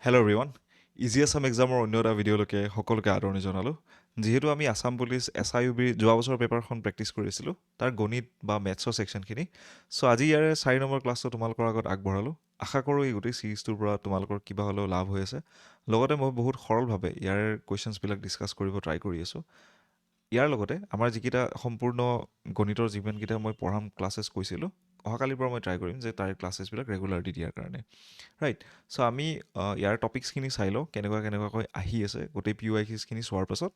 hello' everyone easy Assam এক্সামৰ অন্য এটা ভিডিঅ'লৈকে সকলোকে আদৰণি জনালোঁ যিহেতু আমি আছাম পুলিচ SIUB যোৱা বছৰৰ পেপাৰখন প্ৰেক্টিছ কৰিছিলোঁ তাৰ গণিত বা মেথছৰ ছেকশ্যনখিনি চ' আজি ইয়াৰে 4 নম্বৰ ক্লাছটো তোমালোকৰ আগত আগবঢ়ালোঁ আশা কৰোঁ এই গোটেই ছিৰিজটোৰ পৰা তোমালোকৰ কিবা হ'লেও লাভ হৈ আছে লগতে মই বহুত সৰলভাৱে ইয়াৰ কুৱেশ্যনছবিলাক ডিছকাছ কৰিব ট্ৰাই কৰি আছোঁ ইয়াৰ লগতে আমাৰ যিকেইটা সম্পূৰ্ণ গণিতৰ যিমানকেইটা মই পঢ়াম ক্লাছেছ কৈছিলোঁ অহাকালিৰ পৰা মই ট্ৰাই কৰিম যে তাৰে ক্লাছেছবিলাক ৰেগুলাৰ দি দিয়াৰ কাৰণে ৰাইট চ' আমি ইয়াৰ টপিকছখিনি চাই লওঁ কেনেকুৱাকৈ আহি আছে গোটেই PYQখিনি চোৱাৰ পাছত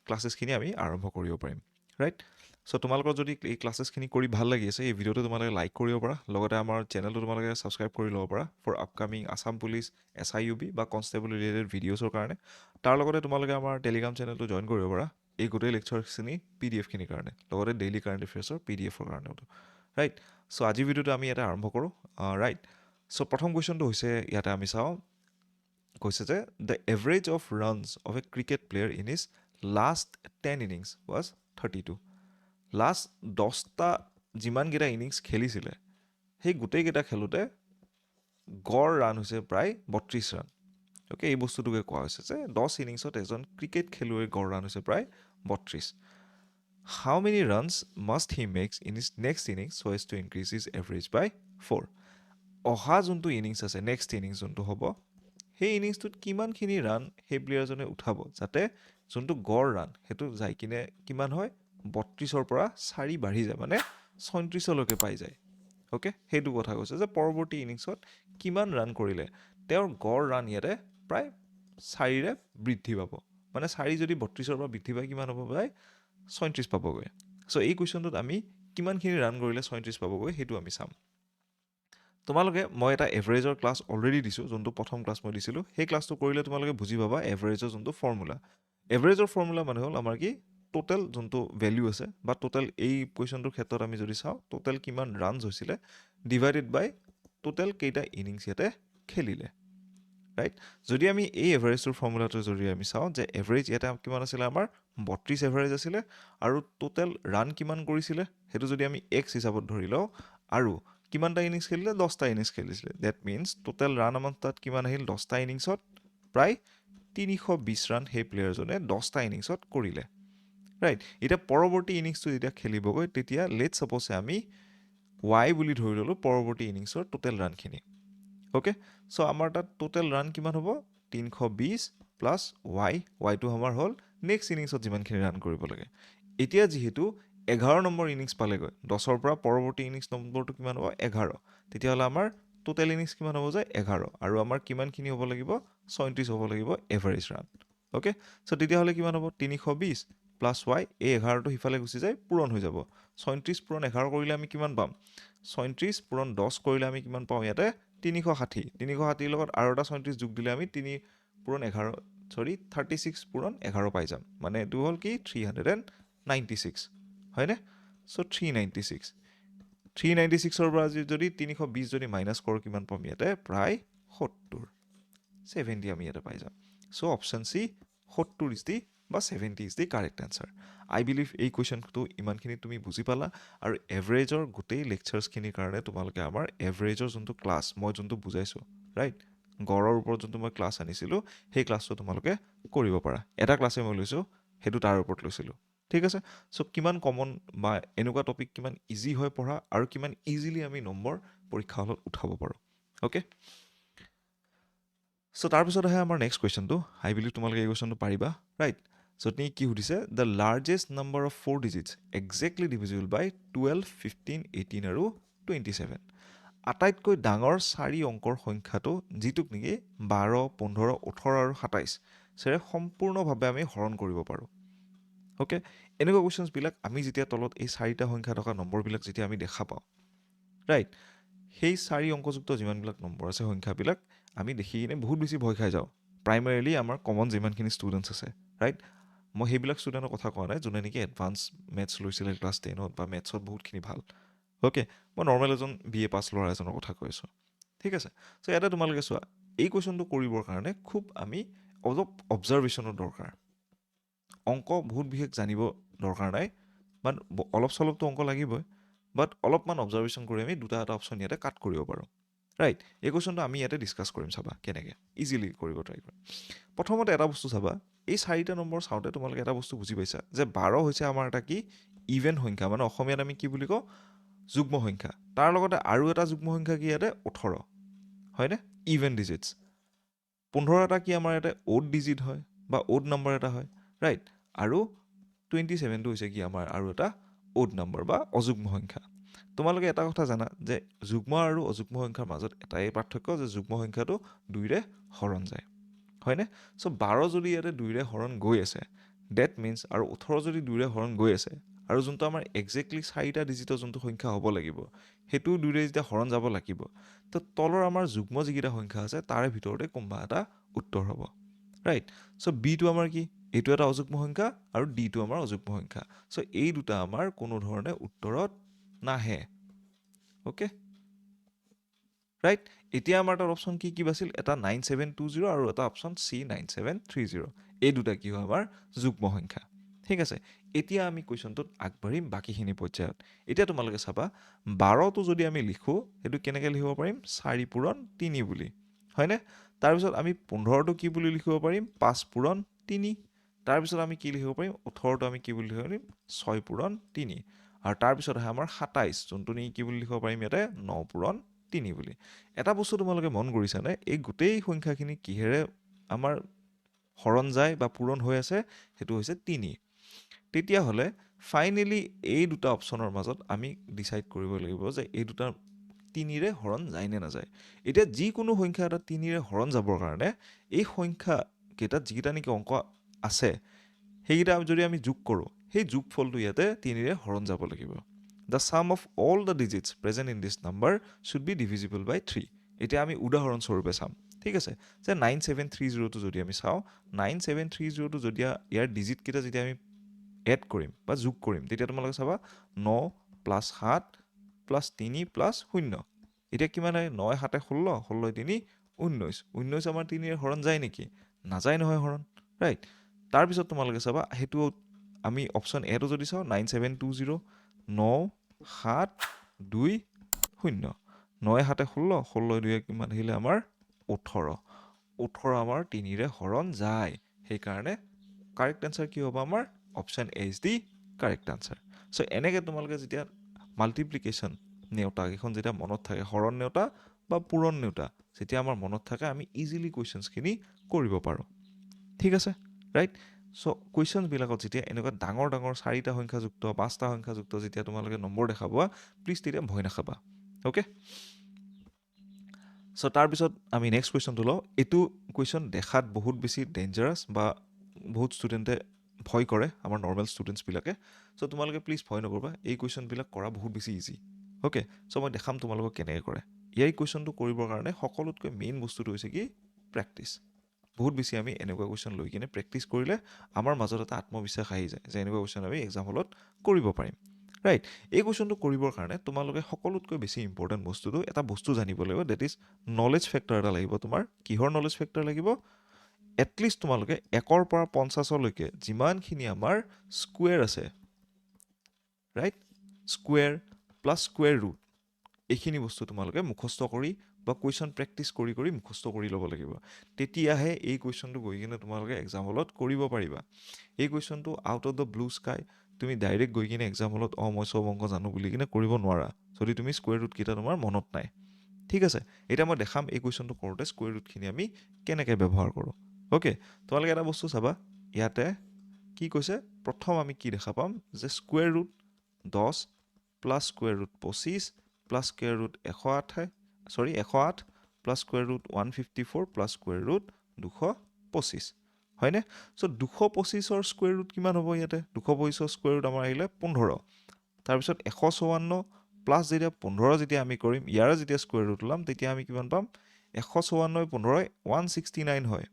ক্লাছেছখিনি আমি আৰম্ভ কৰিব পাৰিম ৰাইট চ' তোমালোকৰ যদি এই ক্লাছেছখিনি কৰি ভাল লাগি আছে এই ভিডিঅ'টো তোমালোকে লাইক কৰিব পাৰা লগতে আমাৰ চেনেলটো তোমালোকে ছাবস্ক্ৰাইব কৰি ল'ব পাৰা for upcoming Assam police SIUB বা কনষ্টেবল ৰিলেটেড ভিডিঅ'ছৰ কাৰণে তাৰ লগতে তোমালোকে আমাৰ টেলিগ্ৰাম চেনেলটো জইন কৰিব পাৰা এই গোটেই লেকচাৰখিনি PDFখিনিৰ কাৰণে লগতে ডেইলি কাৰেণ্ট এফেয়াৰ্ছৰ PDFৰ কাৰণেও ৰাইট চ' আজিৰ ভিডিঅ'টো আমি ইয়াতে আৰম্ভ কৰোঁ ৰাইট চ' প্ৰথম কুৱেশ্যনটো হৈছে ইয়াতে আমি চাওঁ কৈছে যে the average of runs of A cricket player in is last 10 innings was 32 last 10টা যিমানকেইটা ইনিংছ খেলিছিলে সেই গোটেইকেইটা খেলোঁতে গড় ৰান হৈছে প্ৰায় 32 ৰান অ'কে এই বস্তুটোকে কোৱা হৈছে যে 10 ইনিংছত এজন ক্ৰিকেট খেলুৱৈৰ গড় ৰান হৈছে প্ৰায় 32 how many runs must he makes in his next innings so' as to increase his average by 4 অহা যোনটো ইনিংছ আছে নেক্সট ইনিংছ যোনটো হ'ব সেই ইনিংছটোত কিমানখিনি ৰান সেই প্লেয়াৰজনে উঠাব যাতে যোনটো গড় ৰান সেইটো যাই কিনে কিমান হয় 32ৰ পৰা 4 বাঢ়ি যায় মানে 37লৈকে পাই যায় অ'কে সেইটো কথা কৈছে যে পৰৱৰ্তী ইনিংছত কিমান ৰান কৰিলে তেওঁৰ গড় ৰান ইয়াতে প্ৰায় 4ৰে বৃদ্ধি পাব মানে 4 যদি 32ৰ পৰা বৃদ্ধি পায় কিমান হ'ব প্ৰায় 37 পাবগৈ চ' এই কুৱেশ্যনটোত আমি কিমানখিনি ৰান কৰিলে 37 পাবগৈ সেইটো আমি চাম তোমালোকে মই এটা এভাৰেজৰ ক্লাছ অলৰেডি দিছোঁ যোনটো প্ৰথম ক্লাছ মই দিছিলোঁ সেই ক্লাছটো কৰিলে তোমালোকে বুজি পাবা এভাৰেজৰ যোনটো ফৰ্মুলা এভাৰেজৰ ফৰ্মুলা মানে হ'ল আমাৰ কি টোটেল যোনটো ভেলিউ আছে বা টোটেল এই কুৱেশ্যনটোৰ ক্ষেত্ৰত আমি যদি চাওঁ টোটেল কিমান ৰানছ হৈছিলে ডিভাইডেড বাই টোটেল কেইটা ইনিংছ ইয়াতে খেলিলে ৰাইট যদি আমি এই এভাৰেজটোৰ ফৰ্মুলাটো যদি আমি চাওঁ যে এভাৰেজ ইয়াতে কিমান আছিলে আমাৰ 32 এভাৰেজ আছিলে আৰু টোটেল ৰান কিমান কৰিছিলে সেইটো যদি আমি এক্স হিচাপত ধৰি লওঁ আৰু কিমানটা ইনিংছ খেলিলে 10টা ইনিংছ খেলিছিলে ডেট মিনছ টোটেল ৰান আমাৰ তাত কিমান আহিল 10টা ইনিংছত প্ৰায় 320 ৰান সেই প্লেয়াৰজনে 10টা ইনিংছত কৰিলে ৰাইট এতিয়া পৰৱৰ্তী ইনিংছটো যেতিয়া খেলিবগৈ তেতিয়া লেট ছাপ'ছে আমি ৱাই বুলি ধৰি ল'লোঁ পৰৱৰ্তী ইনিংছৰ টোটেল ৰানখিনি অ'কে চ' আমাৰ তাত টোটেল ৰান কিমান হ'ব 320 প্লাছ ৱাইটো আমাৰ হ'ল নেক্সট ইনিংছত যিমানখিনি ৰান কৰিব লাগে এতিয়া যিহেতু 11 নম্বৰ ইনিংছ পালেগৈ 10ৰ পৰা পৰৱৰ্তী ইনিংছ নম্বৰটো কিমান হ'ব 11 তেতিয়াহ'লে আমাৰ টোটেল ইনিংছ কিমান হ'ব যে 11 আৰু আমাৰ কিমানখিনি হ'ব লাগিব 37 হ'ব লাগিব এভাৰেজ ৰান অ'কে চ' তেতিয়াহ'লে কিমান হ'ব 320 প্লাছ ৱাই এই 11টো সিফালে গুচি যায় পূৰণ হৈ যাব 37 পূৰণ 11 কৰিলে আমি কিমান পাম 37 পূৰণ 10 কৰিলে আমি কিমান পাওঁ ইয়াতে 360 লগত আৰু এটা 37 যোগ দিলে আমি 36 পূৰণ 11 পাই যাম মানে এইটো হ'ল কি 396 হয়নে চ' 396ৰ পৰা যদি 320 যদি মাইনাছ কৰোঁ কিমান পাম ইয়াতে প্ৰায় 70 আমি ইয়াতে পাই যাম চ' অপশ্যন চি 70 ইজ দি বা 70 is the correct answer I believe এই কুৱেশ্যনটো ইমানখিনি তুমি বুজি পালা আৰু এভাৰেজৰ গোটেই লেকচাৰ্ছখিনিৰ কাৰণে তোমালোকে আমাৰ এভাৰেজৰ যোনটো ক্লাছ মই যোনটো বুজাইছোঁ ৰাইট গড়ৰ ওপৰত যোনটো মই ক্লাছ আনিছিলোঁ সেই ক্লাছটো তোমালোকে কৰিব পাৰা এটা ক্লাছে মই লৈছোঁ সেইটো তাৰ ওপৰত লৈছিলোঁ ঠিক আছে চ' কিমান কমন বা এনেকুৱা টপিক কিমান ইজি হয় পঢ়া আৰু কিমান ইজিলি আমি নম্বৰ পৰীক্ষা হলত উঠাব পাৰোঁ অ'কে চ' তাৰপিছত আহে আমাৰ নেক্সট কুৱেশ্যনটো আই বিলিভ তোমালোকে এই কুৱেশ্যনটো পাৰিবা ৰাইট য'ত নেকি কি সুধিছে the largest number of 4 digits exactly divisible by 12 15 18 আৰু 27 আটাইতকৈ ডাঙৰ 4 অংকৰ সংখ্যাটো যিটোক নেকি 12 15 18 আৰু 27 চেৰে সম্পূৰ্ণভাৱে আমি হৰণ কৰিব পাৰোঁ অ'কে এনেকুৱা কুৱেশ্যনছবিলাক আমি যেতিয়া তলত এই 4টা সংখ্যা থকা নম্বৰবিলাক যেতিয়া আমি দেখা পাওঁ ৰাইট সেই 4 অংকযুক্ত যিমানবিলাক নম্বৰ আছে সংখ্যাবিলাক আমি দেখি কিনে বহুত বেছি ভয় খাই যাওঁ প্ৰাইমেৰিলি আমাৰ কমন যিমানখিনি ষ্টুডেণ্টছ আছে ৰাইট মই সেইবিলাক ষ্টুডেণ্টৰ কথা কোৱা নাই যোনে নেকি এডভান্স মেথছ লৈছিলে ক্লাছ 10ত বা মেথছত বহুতখিনি ভাল অ'কে মই নৰ্মেল এজন BA পাছ ল'ৰা এজনৰ কথা কৈ আছোঁ ঠিক আছে চ' ইয়াতে তোমালোকে চোৱা এই কুৱেশ্যনটো কৰিবৰ কাৰণে খুব আমি অলপ অবজাৰভেশ্যনৰ দৰকাৰ অংক বহুত বিশেষ জানিব দৰকাৰ নাই বাট অলপ চলপতো অংক লাগিবই বাট অলপমান অবজাৰভেশ্যন কৰি আমি দুটা এটা অপশ্যন ইয়াতে কাট কৰিব পাৰোঁ ৰাইট এই কুৱেশ্যনটো আমি ইয়াতে ডিছকাছ কৰিম চাবা কেনেকৈ ইজিলি কৰিব ট্ৰাই কৰিম প্ৰথমতে এটা বস্তু চাবা এই 4টা নম্বৰ চাওঁতে তোমালোকে এটা বস্তু বুজি পাইছা যে 12 হৈছে আমাৰ এটা কি ইভেন সংখ্যা মানে অসমীয়াত আমি কি বুলি কওঁ যুগ্ম সংখ্যা তাৰ লগতে আৰু এটা যুগ্ম সংখ্যা কি ইয়াতে 18 হয়নে ইভেন ডিজিটছ 15 এটা কি আমাৰ ইয়াতে অড ডিজিট হয় বা অড নম্বৰ এটা হয় ৰাইট আৰু 27টো হৈছে কি আমাৰ আৰু এটা অড নম্বৰ বা অযুগ্ম সংখ্যা তোমালোকে এটা কথা জানা যে যুগ্ম আৰু অযুগ্ম সংখ্যাৰ মাজত এটাই পাৰ্থক্য যে যুগ্ম সংখ্যাটো 2ৰে হৰণ যায় হয়নে সো 12 যদি ইয়াতে 2ৰে হৰণ গৈ আছে ডেট মিন্স আৰু 18 যদি 2ৰে হৰণ গৈ আছে আৰু যোনটো আমাৰ একজেক্টলি 4টা ডিজিটৰ যোনটো সংখ্যা হ'ব লাগিব সেইটো 2ৰে যেতিয়া হৰণ যাব লাগিব তো তলৰ আমাৰ যুগ্ম যিকেইটা সংখ্যা আছে তাৰে ভিতৰতে কোনোবা এটা উত্তৰ হ'ব ৰাইট সো বিটো আমাৰ কি এইটো এটা অযুগ্ম সংখ্যা আৰু ডিটো আমাৰ অযুগ্ম সংখ্যা সো এই দুটা আমাৰ কোনো ধৰণে উত্তৰত নাহে ওকে ৰাইট এতিয়া আমাৰ তাত অপশ্যন কি বাছিল এটা 9720 আৰু এটা অপশ্যন চি 9730 এই দুটা কি হয় আমাৰ যুগ্ম সংখ্যা ঠিক আছে এতিয়া আমি কুৱেশ্যনটোত আগবাঢ়িম বাকীখিনি পৰ্যায়ত এতিয়া তোমালোকে চাবা 12টো যদি আমি লিখোঁ সেইটো কেনেকৈ লিখিব পাৰিম 4 পূৰণ 3 বুলি হয়নে তাৰপিছত আমি 15টো কি বুলি লিখিব পাৰিম 5 পূৰণ 3 তাৰপিছত আমি কি লিখিব পাৰিম 18টো আমি কি বুলি লিখিব পাৰিম 6 পূৰণ 3 আৰু তাৰপিছত আহে আমাৰ 27 যোনটো নি কি বুলি লিখিব পাৰিম ইয়াতে 9 পূৰণ 3 বুলি এটা বস্তু তোমালোকে মন কৰিছানে এই গোটেই সংখ্যাখিনি কিহেৰে আমাৰ হৰণ যায় বা পূৰণ হৈ আছে সেইটো হৈছে 3 তেতিয়াহ'লে ফাইনেলি এই দুটা অপশ্যনৰ মাজত আমি ডিচাইড কৰিব লাগিব যে এই দুটা 3ৰে হৰণ যায় নে নাযায় এতিয়া যিকোনো সংখ্যা এটা 3ৰে হৰণ যাবৰ কাৰণে এই সংখ্যা কেইটাত যিকেইটা নেকি অংক আছে সেইকেইটা যদি আমি যোগ কৰোঁ সেই যোগফলটো ইয়াতে 3ৰে হৰণ যাব লাগিব The sum of all the digits present in this number should be divisible by 3 এতিয়া আমি উদাহৰণস্বৰূপে চাম ঠিক আছে যে 9730টো যদি আমি চাওঁ 9730টো যদি ইয়াৰ ডিজিট কেইটা যেতিয়া আমি এড কৰিম বা যোগ কৰিম তেতিয়া তোমালোকে চাবা 9 + 7 + 3 + 0 এতিয়া কিমান হয় 9 7 16 16 3 19 19 আমাৰ 3ৰে হৰণ যায় নেকি নাযায় নহয় হৰণ ৰাইট তাৰপিছত তোমালোকে চাবা সেইটো আমি অপশ্যন এটো যদি চাওঁ 9720 9 7 2 0 9 7 16 16 2 কিমান আহিলে আমাৰ 18 18 আমাৰ 3ৰে হৰণ যায় সেইকাৰণে কাৰেক্ট আনসাৰ কি হ'ব আমাৰ option A is the correct answer so এনেকৈ তোমালোকে যেতিয়া মাল্টিপ্লিকেশ্যন নেওতা কেইখন যেতিয়া মনত থাকে হৰণ নেওতা বা পূৰণ নেওতা যেতিয়া আমাৰ মনত থাকে আমি ইজিলি কুৱেশ্যনছখিনি কৰিব পাৰোঁ ঠিক আছে ৰাইট সো কুৱেশ্যনছবিলাকত যেতিয়া এনেকুৱা ডাঙৰ ডাঙৰ 4টা সংখ্যাযুক্ত 5টা সংখ্যাযুক্ত যেতিয়া তোমালোকে নম্বৰ দেখা পোৱা প্লিজ তেতিয়া ভয় নাখাবা ওকে সো তাৰপিছত আমি নেক্সট কুৱেশ্যনটো লওঁ এইটো কুৱেশ্যন দেখাত বহুত বেছি ডেঞ্জাৰাছ বা বহুত ষ্টুডেণ্টে ভয় কৰে আমাৰ নৰ্মেল ষ্টুডেণ্টছবিলাকে সো তোমালোকে প্লিজ ভয় নকৰিবা এই কুৱেশ্যনবিলাক কৰা বহুত বেছি ইজি ওকে সো মই দেখাম তোমালোকক কেনেকৈ কৰে এই কুৱেশ্যনটো কৰিবৰ কাৰণে সকলোতকৈ মেইন বস্তুটো হৈছে কি প্ৰেক্টিছ বহুত বেছি আমি এনেকুৱা কুৱেশ্যন লৈ কিনে প্ৰেক্টিছ কৰিলে আমাৰ মাজত এটা আত্মবিশ্বাস আহি যায় যে এনেকুৱা কুৱেশ্যন আমি এক্সাম হলত কৰিব পাৰিম ৰাইট এই কুৱেশ্যনটো কৰিবৰ কাৰণে তোমালোকে সকলোতকৈ বেছি ইম্পৰ্টেণ্ট বস্তুটো এটা বস্তু জানিব লাগিব ডেট ইজ নলেজ ফেক্টৰ এটা লাগিব তোমাৰ কিহৰ নলেজ ফেক্টৰ লাগিব এটলিষ্ট তোমালোকে 1ৰ পৰা 50লৈকে যিমানখিনি আমাৰ স্কুৱেৰ আছে right square plus square root এইখিনি বস্তু তোমালোকে মুখস্থ কৰি বা কুৱেশ্যন প্ৰেক্টিছ কৰি কৰি মুখস্থ কৰি ল'ব লাগিব তেতিয়াহে এই কুৱেশ্যনটো গৈ কিনে তোমালোকে এক্সাম হলত কৰিব পাৰিবা এই কুৱেশ্যনটো out of the blue sky তুমি ডাইৰেক্ট গৈ কিনে এক্সাম হলত মই চব অংক জানো বুলি কিনে কৰিব নোৱাৰা যদি তুমি স্কুৱেৰ ৰুটকেইটা তোমাৰ মনত নাই ঠিক আছে এতিয়া মই দেখাম এই কুৱেশ্যনটো কৰোঁতে স্কুৱেৰ ৰুটখিনি আমি কেনেকৈ ব্যৱহাৰ কৰোঁ ওকে তোমালোকে এটা বস্তু চাবা ইয়াতে কি কৈছে প্ৰথম আমি কি দেখা পাম যে square root 10 plus square root 25 plus square root 108 plus square root 154 plus square root 225 হয়নে সো 225ৰ স্কুৱেৰ ৰুট কিমান হ'ব ইয়াতে 225ৰ স্কুৱেৰ ৰুট আমাৰ আহিলে 15 তাৰপিছত 154 প্লাছ যেতিয়া 15 যেতিয়া আমি কৰিম ইয়াৰে যেতিয়া স্কুৱেৰ ৰুট ওলাম তেতিয়া আমি কিমান পাম 154 15 169 হয়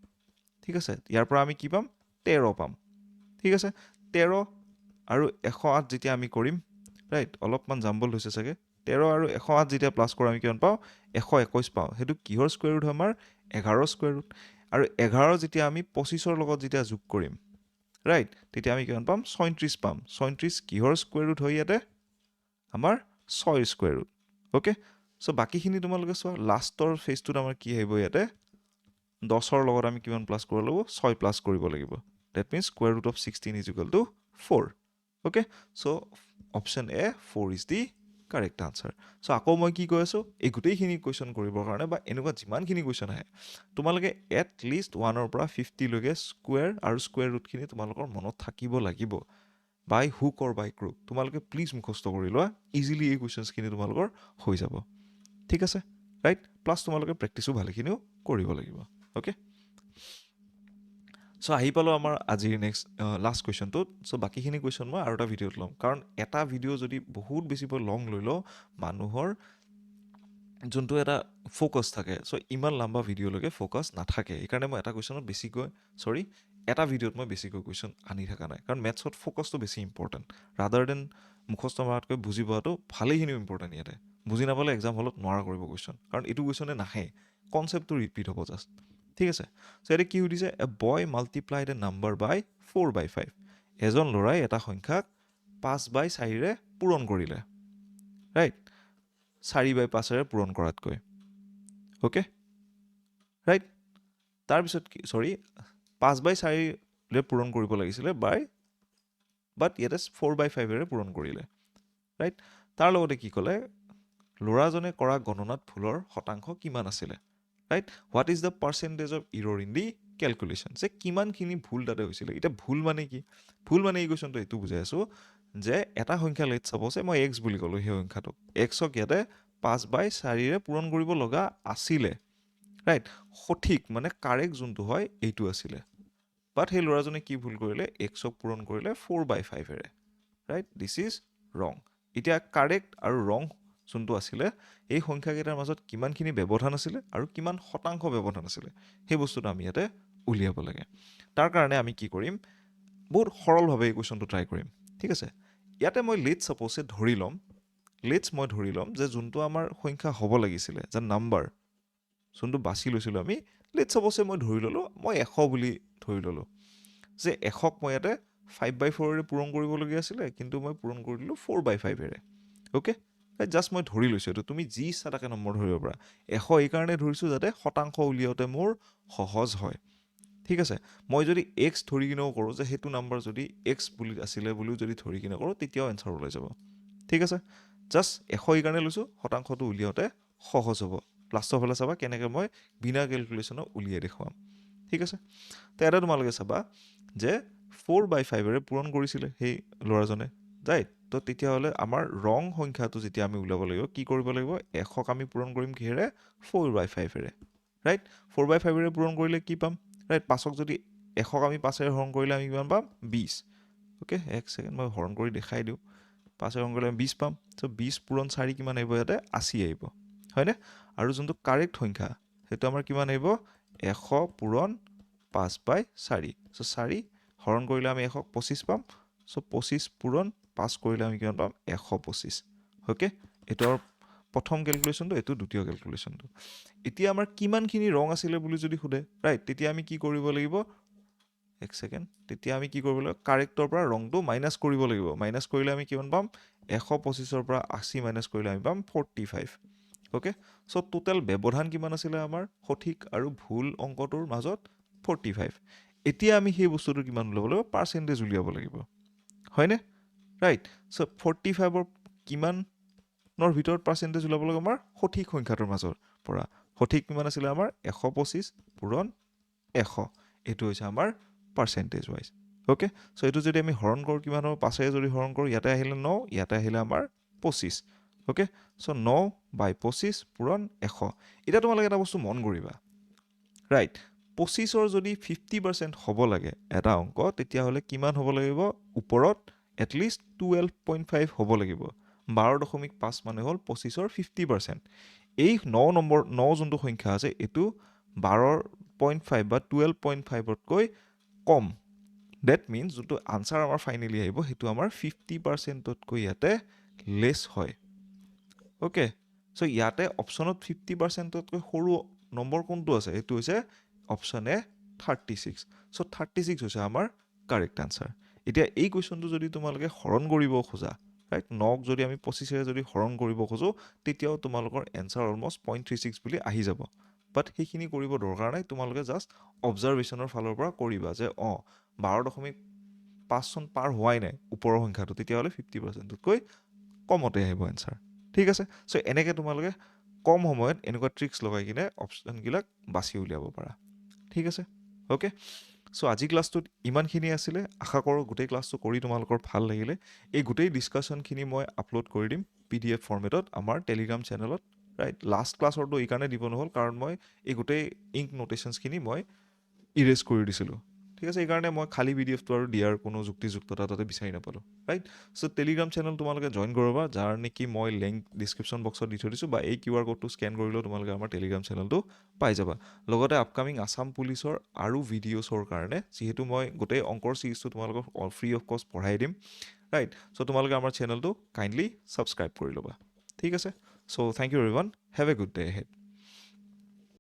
ঠিক আছে ইয়াৰ পৰা আমি কি পাম 13 পাম ঠিক আছে 13 আৰু 108 যেতিয়া আমি কৰিম ৰাইট অলপমান জাম্বল হৈছে চাগে 13 আৰু 108 যেতিয়া প্লাছ কৰোঁ আমি কিমান পাওঁ 121 পাওঁ সেইটো কিহৰ স্কুৱেৰ ৰুট হয় আমাৰ 11ৰ স্কুৱেৰ ৰুট আৰু 11 যেতিয়া আমি 25ৰ লগত যেতিয়া যোগ কৰিম ৰাইট তেতিয়া আমি কিমান পাম 37 পাম 37 কিহৰ স্কুৱেৰ ৰুট হয় ইয়াতে আমাৰ 6 স্কুৱেৰ ৰুট ওকে চ' বাকীখিনি তোমালোকে চোৱা লাষ্টৰ ফেজটোত আমাৰ কি আহিব ইয়াতে 10ৰ লগত আমি কিমান প্লাছ কৰিব লাগিব 6 প্লাছ কৰিব লাগিব that means square root of 16 is equal to 4 okay so' option A 4 is the correct answer চ' আকৌ মই কি কৈ আছোঁ এই গোটেইখিনি কুৱেশ্যন কৰিবৰ কাৰণে বা এনেকুৱা যিমানখিনি কুৱেশ্যন আহে তোমালোকে এটলিষ্ট 1ৰ পৰা 50 লৈকে স্কুৱেৰ আৰু স্কুৱেৰ ৰুটখিনি তোমালোকৰ মনত থাকিব লাগিব বাই হুক অৰ বাই ক্ৰুক তোমালোকে প্লিজ মুখস্থ কৰি লোৱা ইজিলি এই কুৱেশ্যনছখিনি তোমালোকৰ হৈ যাব ঠিক আছে ৰাইট প্লাছ তোমালোকে প্ৰেক্টিছো ভালেখিনিও কৰিব লাগিব অ'কে চ' আহি পালোঁ আমাৰ আজিৰ নেক্সট লাষ্ট কুৱেশ্যনটোত চ' বাকীখিনি কুৱেশ্যন মই আৰু এটা ভিডিঅ'ত ল'ম কাৰণ এটা ভিডিঅ' যদি বহুত বেছিকৈ লং লৈ লওঁ মানুহৰ যোনটো এটা ফ'কাছ থাকে চ' ইমান লাম্বা ভিডিঅ'লৈকে ফ'কাছ নাথাকে সেইকাৰণে মই এটা কুৱেশ্যনত বেছিকৈ এটা ভিডিঅ'ত মই বেছিকৈ কুৱেশ্যন আনি থকা নাই কাৰণ মেথছত ফ'কাছটো বেছি ইম্পৰ্টেণ্ট ৰাদাৰ দেন মুখস্থ মাৰাতকৈ বুজি পোৱাটো ভালেখিনিও ইম্পৰ্টেণ্ট ইয়াতে বুজি নাপালে এক্সাম হলত নোৱাৰা কৰিব কুৱেশ্যন কাৰণ এইটো কুৱেশ্যনে নাহে কনচেপ্টটো ৰিপিট হ'ব জাষ্ট ঠিক আছে চ' এতিয়া কি সুধিছে এ বয় মাল্টিপ্লাইড এ নাম্বাৰ বাই 4/5 এজন ল'ৰাই এটা সংখ্যাক 5/4ৰে পূৰণ কৰিলে ৰাইট 4/5ৰে পূৰণ কৰাতকৈ অ'কে ৰাইট তাৰপিছত কি 5/4ৰে পূৰণ কৰিব লাগিছিলে বাট ইয়াতে 4/5ৰে পূৰণ কৰিলে ৰাইট তাৰ লগতে কি ক'লে ল'ৰাজনে কৰা গণনাত ভুলৰ শতাংশ কিমান আছিলে right what is the percentage of error in the calculation যে কিমানখিনি ভুল তাতে হৈছিলে এতিয়া ভুল মানে কি ভুল মানে এই কুৱেশ্যনটো এইটো বুজাই আছোঁ যে এটা সংখ্যা লেট চাপ'ছে মই এক্স বুলি ক'লোঁ সেই সংখ্যাটোক এক্সক ইয়াতে 5/4ৰে পূৰণ কৰিব লগা আছিলে ৰাইট সঠিক মানে কাৰেক্ট যোনটো হয় এইটো আছিলে বাট সেই ল'ৰাজনে কি ভুল কৰিলে এক্সক পূৰণ কৰিলে 4/5ৰে ৰাইট দিছ ইজ ৰং এতিয়া কাৰেক্ট আৰু ৰং যোনটো আছিলে এই সংখ্যাকেইটাৰ মাজত কিমানখিনি ব্যৱধান আছিলে আৰু কিমান শতাংশ ব্যৱধান আছিলে সেই বস্তুটো আমি ইয়াতে উলিয়াব লাগে তাৰ কাৰণে আমি কি কৰিম বহুত সৰলভাৱে এই কুৱেশ্যনটো ট্ৰাই কৰিম ঠিক আছে ইয়াতে মই লেটছ ছাপ'ছে ধৰি ল'ম যে যোনটো আমাৰ সংখ্যা হ'ব লাগিছিলে যে নাম্বাৰ যোনটো বাছি লৈছিলোঁ আমি লেটছ ছাপ'ছে মই ধৰি ল'লোঁ মই 100 বুলি ধৰি ল'লোঁ যে 100ক মই ইয়াতে 5/4ৰে পূৰণ কৰিবলগীয়া আছিলে কিন্তু মই পূৰণ কৰি দিলোঁ 4/5ৰে অ'কে জাষ্ট মই ধৰি লৈছোঁ এইটো তুমি যি ইচ্ছা তাকে নম্বৰ ধৰিব পাৰা 100 এইকাৰণে ধৰিছোঁ যাতে শতাংশ উলিয়াওঁতে মোৰ সহজ হয় ঠিক আছে মই যদি এক্স ধৰি কিনেও কৰোঁ যে সেইটো নাম্বাৰ যদি এক্স বুলি আছিলে বুলিও যদি ধৰি কিনে কৰোঁ তেতিয়াও এনচাৰ ওলাই যাব ঠিক আছে জাষ্ট 100 এইকাৰণে লৈছোঁ শতাংশটো উলিয়াওঁতে সহজ হ'ব লাষ্টৰ ফালে চাবা কেনেকৈ মই বিনা কেলকুলেশ্যনত উলিয়াই দেখুৱাম ঠিক আছে তো এটা তোমালোকে চাবা যে 4/5ৰে পূৰণ কৰিছিলে সেই ল'ৰাজনে ৰাইট তো তেতিয়াহ'লে আমাৰ ৰং সংখ্যাটো যেতিয়া আমি ওলাব লাগিব কি কৰিব লাগিব 100ক আমি পূৰণ কৰিম কিহেৰে 4/5ৰে ৰাইট 4/5ৰে পূৰণ কৰিলে কি পাম ৰাইট 5ক যদি 100ক আমি 5ৰে হৰণ কৰিলে আমি কিমান পাম 20 অ'কে এক ছেকেণ্ড মই হৰণ কৰি দেখাই দিওঁ 5ৰে হৰণ কৰিলে আমি 20 পাম চ' 20 পূৰণ 4 কিমান আহিব ইয়াতে 80 আহিব হয়নে আৰু যোনটো কাৰেক্ট সংখ্যা সেইটো আমাৰ কিমান আহিব 100 পূৰণ 5/4 চ' 4 হৰণ কৰিলে আমি 100ক 25 পাম চ' 25 পূৰণ 5 কৰিলে আমি কিমান পাম 125 অ'কে এইটো আৰু প্ৰথম কেলকুলেশ্যনটো এইটো দ্বিতীয় কেলকুলেশ্যনটো এতিয়া আমাৰ কিমানখিনি ৰং আছিলে বুলি যদি সোধে ৰাইট তেতিয়া আমি কি কৰিব লাগিব এক ছেকেণ্ড তেতিয়া আমি কি কৰিব লাগিব কাৰেক্টৰ পৰা ৰংটো মাইনাছ কৰিব লাগিব মাইনাছ কৰিলে আমি কিমান পাম 125ৰ পৰা 80 মাইনাছ কৰিলে আমি পাম 45 অ'কে চ' টোটেল ব্যৱধান কিমান আছিলে আমাৰ সঠিক আৰু ভুল অংকটোৰ মাজত 45 এতিয়া আমি সেই বস্তুটো কিমান উলিয়াব লাগিব পাৰ্চেণ্টেজ উলিয়াব লাগিব হয়নে ৰাইট চ' 45ৰ কিমানৰ ভিতৰত পাৰ্চেণ্টেজ ওলাব লাগিব আমাৰ সঠিক সংখ্যাটোৰ মাজৰ পৰা সঠিক কিমান আছিলে আমাৰ 125 পূৰণ 100 এইটো হৈছে আমাৰ পাৰ্চেণ্টেজ ৱাইজ অ'কে চ' এইটো যদি আমি হৰণ কৰোঁ কিমান হ'ব 5ৰে যদি হৰণ কৰোঁ ইয়াতে আহিলে 9 ইয়াতে আহিলে আমাৰ 25 অ'কে চ' 9/25 পূৰণ 100 এতিয়া তোমালোকে এটা বস্তু মন কৰিবা ৰাইট 25ৰ যদি 50% হ'ব লাগে এটা অংক তেতিয়াহ'লে কিমান হ'ব লাগিব ওপৰত এটলিষ্ট 12.5 হ'ব লাগিব 12.5 মানে হ'ল 25ৰ 50% এই 9 যোনটো সংখ্যা আছে এইটো 12.5 বা 12.5তকৈ কম ডেট মিনছ যোনটো আনচাৰ আমাৰ ফাইনেলি আহিব সেইটো আমাৰ 50%তকৈ ইয়াতে লেছ হয় অ'কে চ' ইয়াতে অপশ্যনত 50%তকৈ সৰু নম্বৰ কোনটো আছে এইটো হৈছে অপশ্যন এ 36 চ' 36 হৈছে আমাৰ কাৰেক্ট আনচাৰ এতিয়া এই কুৱেশ্যনটো যদি তোমালোকে হৰণ কৰিব খোজা ৰাইট 9ক যদি আমি 25ৰে যদি হৰণ কৰিব খোজোঁ তেতিয়াও তোমালোকৰ এনচাৰ অলমষ্ট 0.36 বুলি আহি যাব বাট সেইখিনি কৰিব দৰকাৰ নাই তোমালোকে জাষ্ট অবজাৰভেশ্যনৰ ফালৰ পৰা কৰিবা যে 12.5 চন পাৰ হোৱাই নাই ওপৰৰ সংখ্যাটো তেতিয়াহ'লে 50%তকৈ কমতে আহিব এনচাৰ ঠিক আছে চ' এনেকৈ তোমালোকে কম সময়ত এনেকুৱা ট্ৰিক্স লগাই কিনে অপশ্যনবিলাক বাছি উলিয়াব পাৰা ঠিক আছে অ'কে চ' আজি ক্লাছটোত ইমানখিনি আছিলে আশা কৰোঁ গোটেই ক্লাছটো কৰি তোমালোকৰ ভাল লাগিলে এই গোটেই ডিছকাশ্যনখিনি মই আপলোড কৰি দিম PDF ফৰ্মেটত আমাৰ টেলিগ্ৰাম চেনেলত ৰাইট লাষ্ট ক্লাছৰটো এইকাৰণে দিব নহ'ল কাৰণ মই এই গোটেই ইংক নোটেশ্যনছখিনি মই ইৰেজ কৰি দিছিলোঁ ঠিক আছে এইকাৰণে মই খালী PDFটো আৰু দিয়াৰ কোনো যুক্তিযুক্ততা তাতে বিচাৰি নাপালোঁ ৰাইট চ' টেলিগ্ৰাম চেনেল তোমালোকে জইন কৰিবা যাৰ নেকি মই লিংক ডিছক্ৰিপশ্যন বক্সত দি থৈ দিছোঁ বা এই QR কোডটো স্কেন কৰিলেও তোমালোকে আমাৰ টেলিগ্ৰাম চেনেলটো পাই যাবা লগতে আপকামিং আছাম পুলিচৰ আৰু ভিডিঅ'ছৰ কাৰণে যিহেতু মই গোটেই অংকৰ চিৰিজটো তোমালোকক ফ্ৰী অফ কষ্ট পঢ়াই দিম ৰাইট চ' তোমালোকে আমাৰ চেনেলটো কাইণ্ডলি ছাবস্ক্ৰাইব কৰি ল'বা ঠিক আছে so' thank you everyone have a good day head